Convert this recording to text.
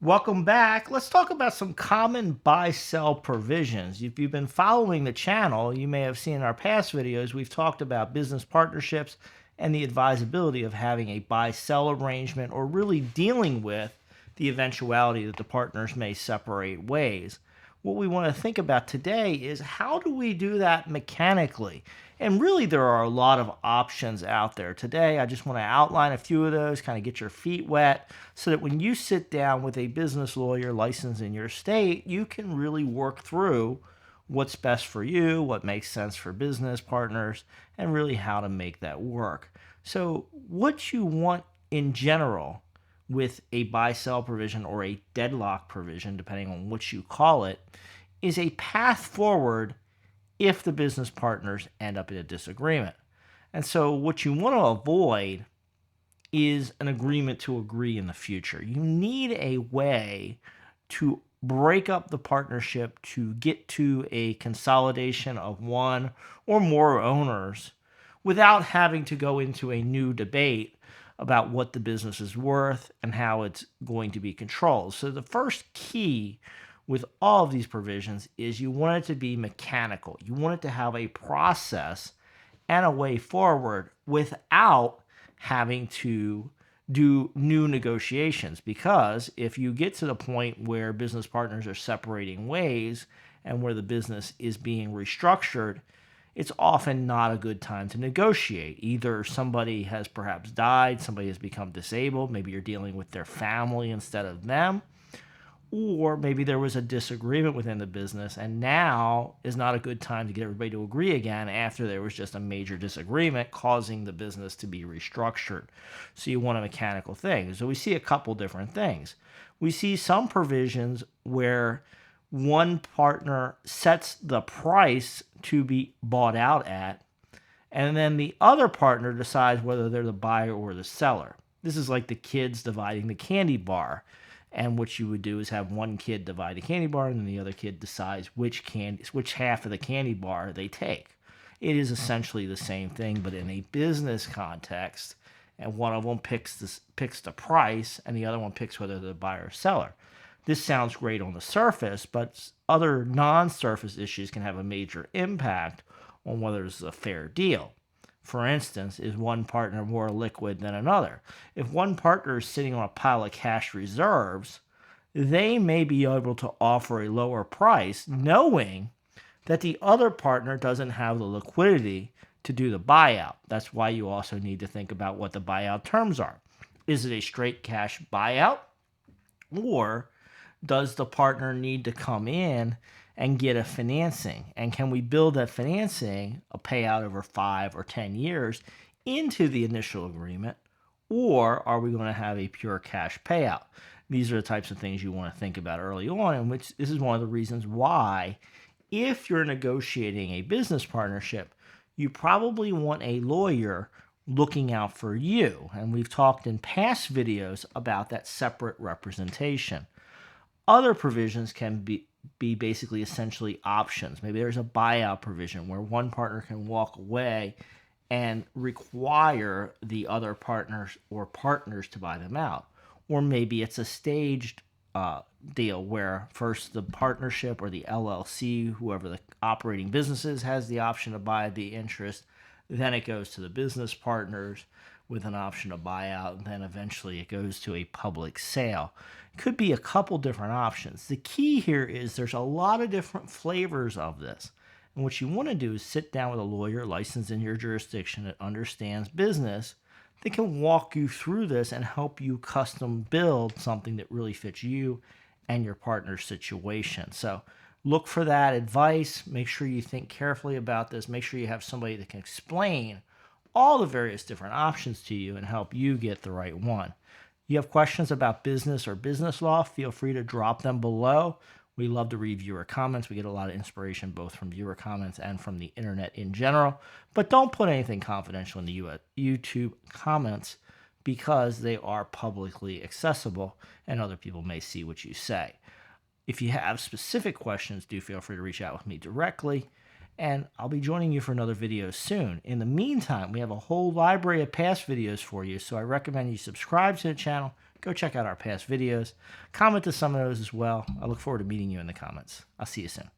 Welcome back. Let's talk about some common buy-sell provisions. If you've been following the channel, you may have seen in our past videos, we've talked about business partnerships and the advisability of having a buy-sell arrangement or really dealing with the eventuality that the partners may separate ways. What we want to think about today is how do we do that mechanically? And really, there are a lot of options out there today. I just want to outline a few of those, kind of get your feet wet, so that when you sit down with a business lawyer licensed in your state, you can really work through what's best for you, what makes sense for business partners, and really how to make that work. So, what you want in general with a buy sell provision or a deadlock provision, depending on what you call it, is a path forward if the business partners end up in a disagreement. And so, what you want to avoid is an agreement to agree in the future. You need a way to break up the partnership to get to a consolidation of one or more owners without having to go into a new debate about what the business is worth and how it's going to be controlled. So the first key with all of these provisions is you want it to be mechanical. You want it to have a process and a way forward without having to do new negotiations. Because if you get to the point where business partners are separating ways and where the business is being restructured, it's often not a good time to negotiate. Either somebody has perhaps died, somebody has become disabled, maybe you're dealing with their family instead of them, or maybe there was a disagreement within the business and now is not a good time to get everybody to agree again after there was just a major disagreement causing the business to be restructured. So you want a mechanical thing. So we see a couple different things. We see some provisions where one partner sets the price to be bought out at, and then the other partner decides whether they're the buyer or the seller. This is like the kids dividing the candy bar. And what you would do is have one kid divide the candy bar, and then the other kid decides which half of the candy bar they take. It is essentially the same thing, but in a business context, and one of them picks the price, and the other one picks whether they're the buyer or seller. This sounds great on the surface, but other non-surface issues can have a major impact on whether it's a fair deal. For instance, is one partner more liquid than another? If one partner is sitting on a pile of cash reserves, they may be able to offer a lower price knowing that the other partner doesn't have the liquidity to do the buyout. That's why you also need to think about what the buyout terms are. Is it a straight cash buyout, or does the partner need to come in and get a financing? And can we build that financing, a payout over 5 or 10 years, into the initial agreement? Or are we going to have a pure cash payout? These are the types of things you want to think about early on, and which this is one of the reasons why, if you're negotiating a business partnership, you probably want a lawyer looking out for you. And we've talked in past videos about that separate representation. Other provisions can be basically essentially options. Maybe there's a buyout provision where one partner can walk away and require the other partners or partners to buy them out. Or maybe it's a staged deal where first the partnership or the LLC, whoever the operating business is, has the option to buy the interest. Then it goes to the business partners with an option to buy out, and then eventually it goes to a public sale. It could be a couple different options. The key here is there's a lot of different flavors of this. And what you want to do is sit down with a lawyer licensed in your jurisdiction that understands business, that can walk you through this and help you custom build something that really fits you and your partner's situation. So look for that advice. Make sure you think carefully about this. Make sure you have somebody that can explain all the various different options to you and help you get the right one. You have questions about business or business law, feel free to drop them below. We love to read viewer comments. We get a lot of inspiration both from viewer comments and from the internet in general. But don't put anything confidential in the YouTube comments because they are publicly accessible and other people may see what you say. If you have specific questions, do feel free to reach out with me directly, and I'll be joining you for another video soon. In the meantime, we have a whole library of past videos for you, so I recommend you subscribe to the channel, go check out our past videos. Comment to some of those as well. I look forward to meeting you in the comments. I'll see you soon.